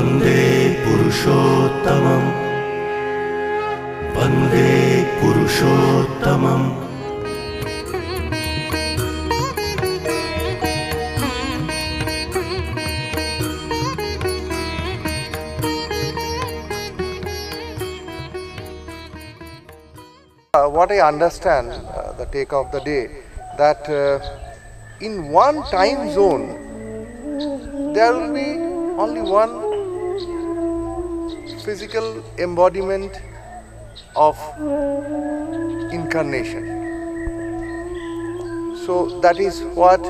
Vande Purushottamam, Vande Purushottamam. What I understand, the take of the day, that in one time zone there will be only one physical embodiment of incarnation. So that is what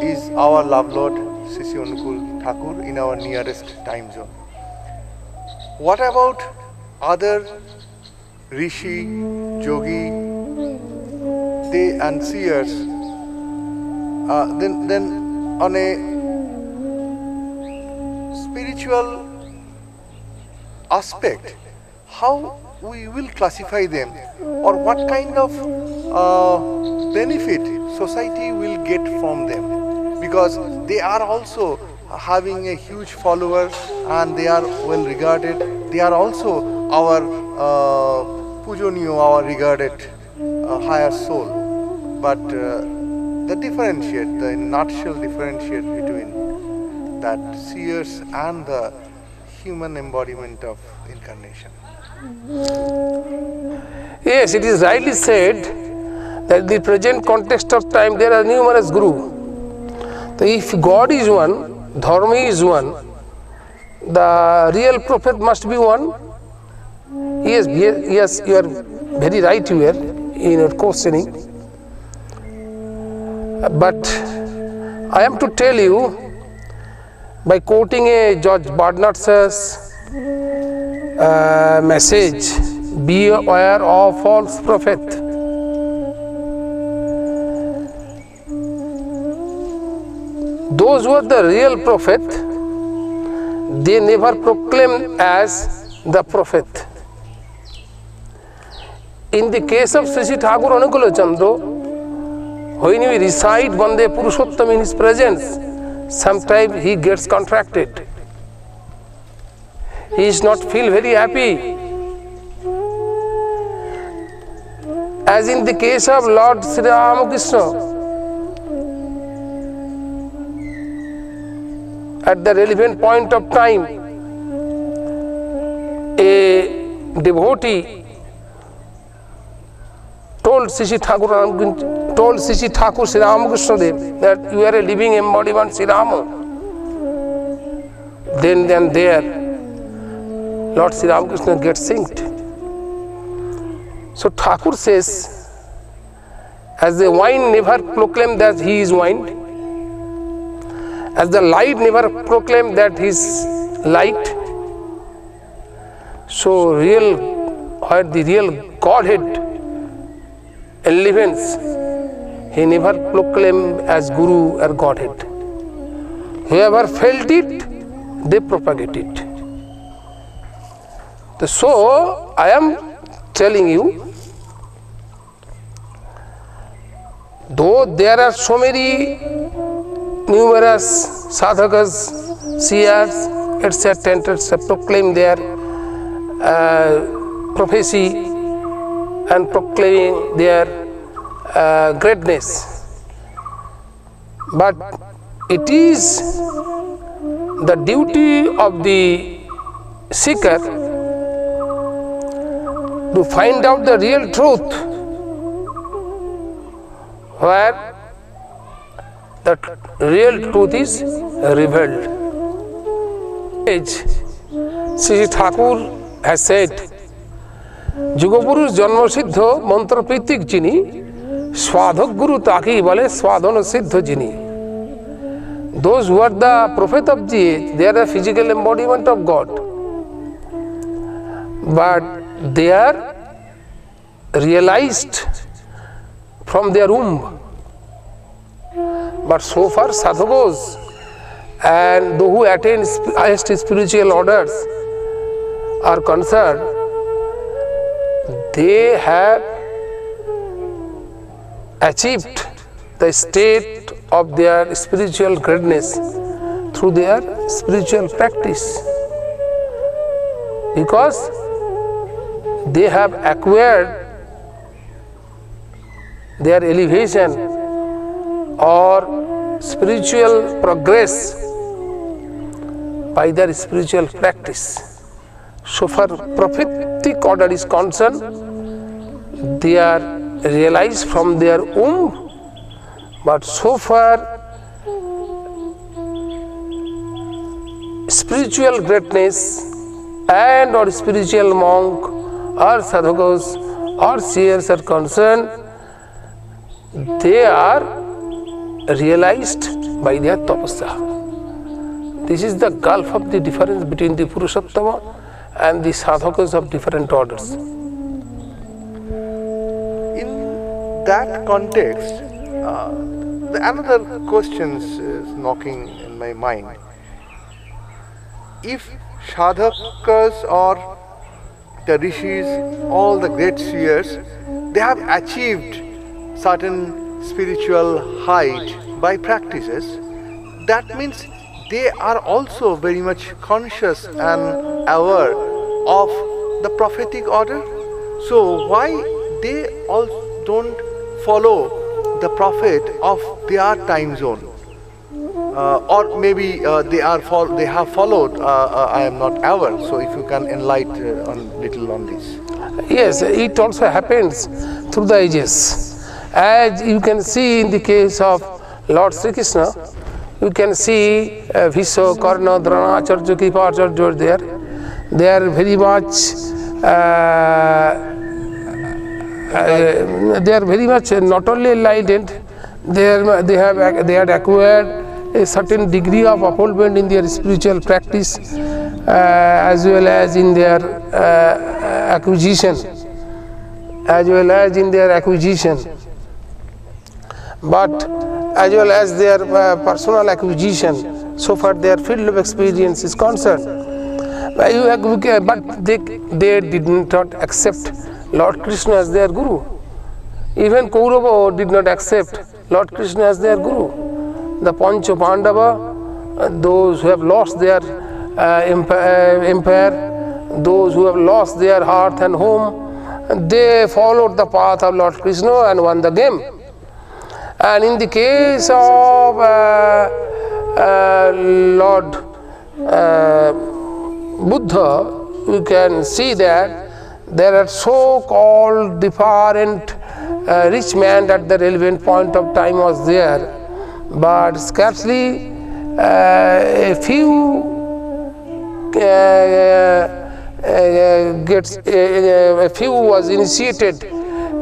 is our love Lord Sri Anukul Thakur in our nearest time zone. What about other Rishi, Yogi, they and Seers? Then on a spiritual aspect, how we will classify them, or what kind of benefit society will get from them, because they are also having a huge follower and they are well regarded. They are also our Pujoniyo, our regarded higher soul. But the differentiate, the nutshell differentiate between that Seers and the human embodiment of incarnation. Yes, it is rightly said that in the present context of time there are numerous gurus. So if God is one, Dharma is one, the real prophet must be one. Yes, you are very right here in your questioning. But I am to tell you, by quoting a George Bernard's message, be aware of false prophet. Those who are the real prophet, they never proclaim as the prophet. In the case of Sri Thakur Anukul Chandra, when we recite Vande Purushottam in his presence, sometimes he gets contracted. He is not feel very happy. As in the case of Lord Sri Ramakrishna, at the relevant point of time, a devotee told Sri Thakur Sri Ramakrishna Dev that you are a living embodiment Sri Rama. Then and there, Lord Sri Ramakrishna gets synced. So Thakur says, as the wine never proclaimed that he is wine, as the light never proclaimed that he is light, so where the real Godhead elements, he never proclaimed as Guru or Godhead. Whoever felt it, they propagate it. So I am telling you, though there are so many numerous sadhakas, seers, etc., proclaim their prophecy and proclaiming their greatness, but it is the duty of the seeker to find out the real truth, where the real truth is revealed. Sri Thakur has said, Yugopurush Janma Siddha Mantra Pritik Jini, Swadhak Guru Taki Bale Swadhana Siddha Jini. Those who are the prophet of the age, they are the physical embodiment of God. But they are realized from their womb. But so far sadhakas and those who attain highest spiritual orders are concerned, they have achieved the state of their spiritual greatness through their spiritual practice, because they have acquired their elevation or spiritual progress by their spiritual practice. So far prophetic order is concerned, they are realized from their womb, but so far spiritual greatness and or spiritual monk or sadhakas or seers are concerned, they are realized by their tapasya. This is the gulf of the difference between the Purushottama and the sadhakas of different orders. In that context, another question is knocking in my mind. If sadhakas or the rishis, all the great seers, they have achieved certain spiritual height by practices, that means they are also very much conscious and aware of the prophetic order. So why they all don't follow the prophet of their time zone? Or maybe they have followed. I am not aware. So if you can enlighten little on this. Yes, it also happens through the ages. As you can see in the case of Lord Sri Krishna, you can see Bhisho, Karna, Drona, Acharya, Kripacharya there. They are very much not only enlightened, they had acquired a certain degree of upholdment in their spiritual practice, as well as in their acquisition, but as well as their personal acquisition, so far their field of experience is concerned. But they did not accept Lord Krishna as their Guru. Even Kaurava did not accept Lord Krishna as their Guru. The Pancha Pandava, those who have lost their empire, those who have lost their hearth and home, they followed the path of Lord Krishna and won the game. And in the case of Lord Buddha, you can see that there are so-called different rich men at the relevant point of time was there, but scarcely a few was initiated.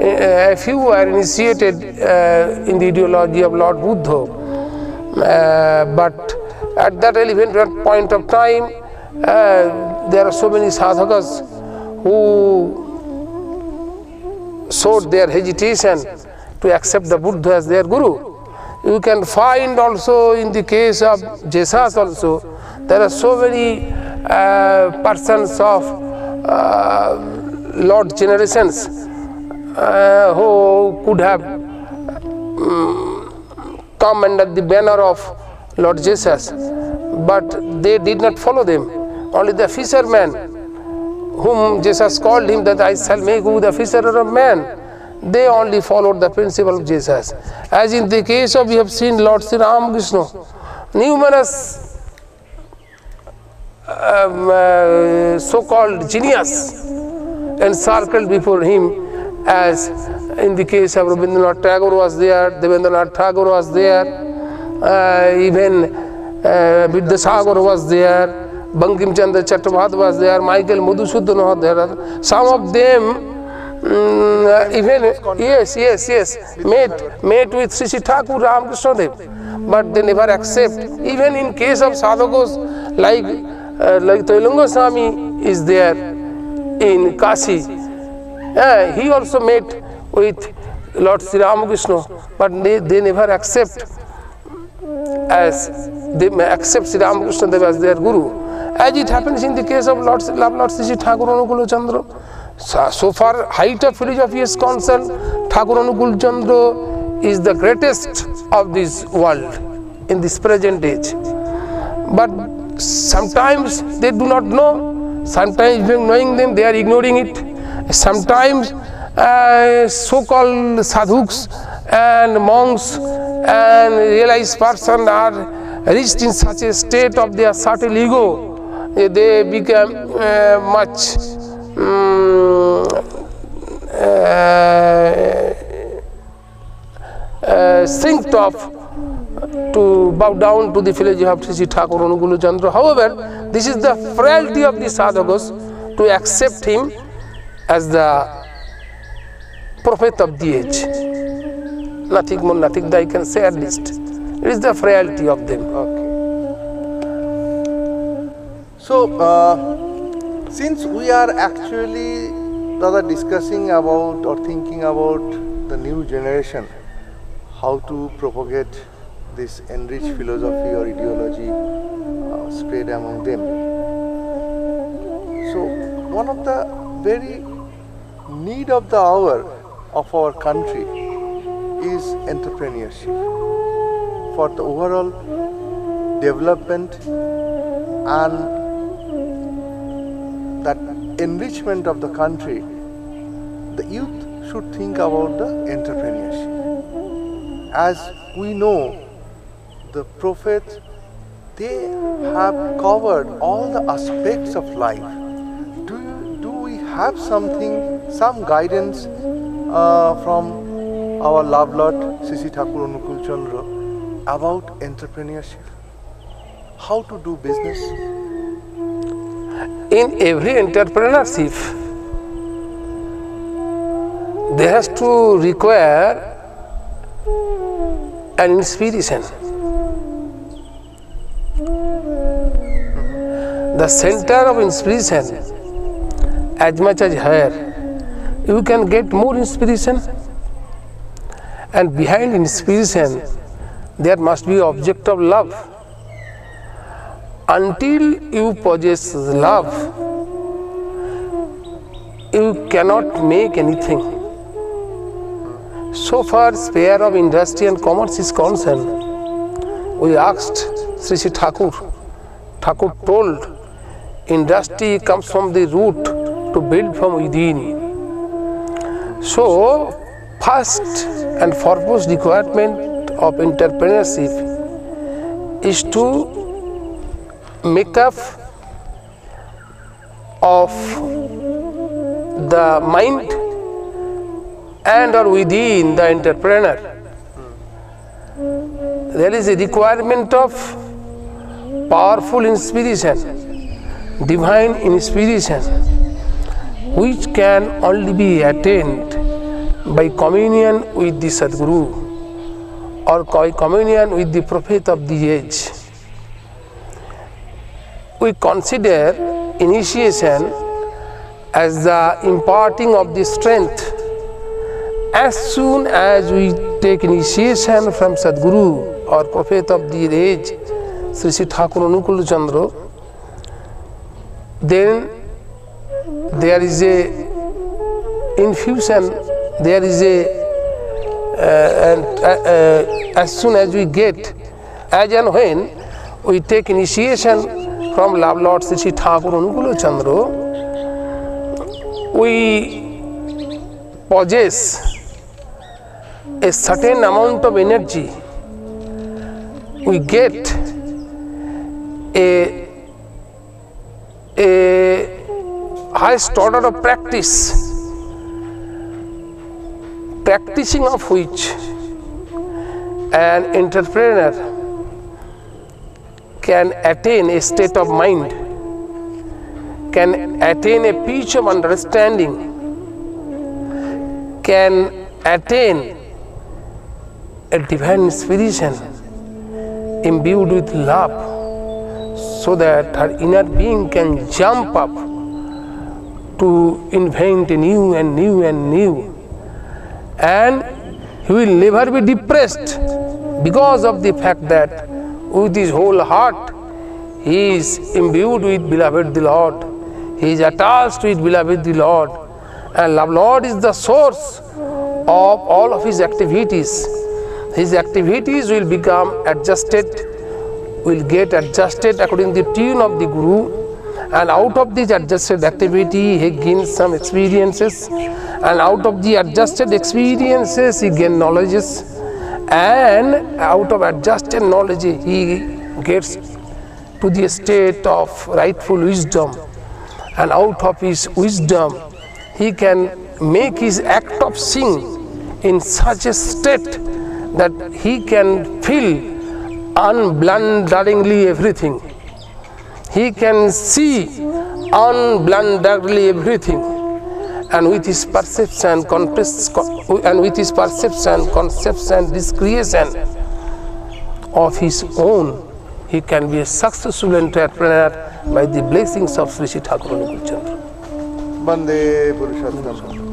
A few were initiated in the ideology of Lord Buddha, but at that relevant point of time, there are so many sadhakas who showed their hesitation to accept the Buddha as their Guru. You can find also in the case of Jesas also, there are so many persons of Lord generations who could have come under the banner of Lord Jesus, but they did not follow them. Only the fishermen, whom Jesus called him that I shall make you the fisher of men, they only followed the principle of Jesus. As in the case of, we have seen Lord Sri Ramakrishna, numerous so-called genius encircled before him, as in the case of Rabindranath Tagore was there, Devendranath Tagore was there, even Vidyasagar was there, Bankim Chandra Chattopadhyay was there, Michael Madhusudan was there. Some of them even met with Sri Thakur Ramakrishna Dev, but they never accept. Even in case of sadhakas like Tailanga Swami is there in Kashi, he also met with Lord Sri Ramakrishna, but they never accept Sri Ramakrishna Dev as their Guru, as it happens in the case of Lord Sri Thakur Anukul Chandra. So far height of philosophy is concerned, Thakur Anukul Chandra is the greatest of this world in this present age. but sometimes they do not know, sometimes knowing them they are ignoring it, sometimes so-called sadhuks and monks and realized persons are reached in such a state of their subtle ego, they become much synced off to bow down to the village of Rishi Thakur Anukul Chandra. However, this is the frailty of the sadhakas to accept him as the prophet of the age. Nothing more, nothing that I can say at least. It is the frailty of them. Okay. So, since we are actually rather discussing about or thinking about the new generation, how to propagate this enriched philosophy or ideology spread among them. So, one of the very need of the hour of our country is entrepreneurship for the overall development and that enrichment of the country. The youth should think about the entrepreneurship. As we know, the prophets, they have covered all the aspects of life. Do we have some guidance from our love Lord Rishi Thakur Anukul Chandra about entrepreneurship? How to do business? In every entrepreneurship, there has to require an inspiration. The center of inspiration, as much as higher, you can get more inspiration, and behind inspiration there must be object of love. Until you possess love, you cannot make anything. So far sphere of industry and commerce is concerned, we asked Rishi Thakur. Thakur told, industry comes from the root to build from within. So, first and foremost requirement of entrepreneurship is to make up of the mind and or within the entrepreneur. There is a requirement of powerful inspiration, divine inspiration, which can only be attained by communion with the Sadguru or by communion with the prophet of the age. We consider initiation as the imparting of the strength. As soon as we take initiation from Sadguru or prophet of the age, Rishi Thakur Anukul Chandra, then there is a infusion, there is as soon as we get, as and when we take initiation from Love Lord Rishi Thakur Anukul Chandra, we possess a certain amount of energy. We get a highest order of practice, practicing of which an entrepreneur can attain a state of mind, can attain a pitch of understanding, can attain a divine inspiration imbued with love, so that her inner being can jump up to invent new and new and new, and he will never be depressed because of the fact that with his whole heart he is imbued with beloved the Lord, he is attached with beloved the Lord, and love Lord is the source of all of his activities. His activities will become adjusted will get adjusted according to the tune of the Guru, and out of this adjusted activity he gains some experiences, and out of the adjusted experiences he gains knowledges, and out of adjusted knowledge he gets to the state of rightful wisdom, and out of his wisdom he can make his act of seeing in such a state that he can feel unblunderingly everything. He can see unblunderingly everything, and with his perception, concepts, this creation of his own, he can be a successful entrepreneur by the blessings of Rishi Thakur Anukul Chandra. Bande Purushottam.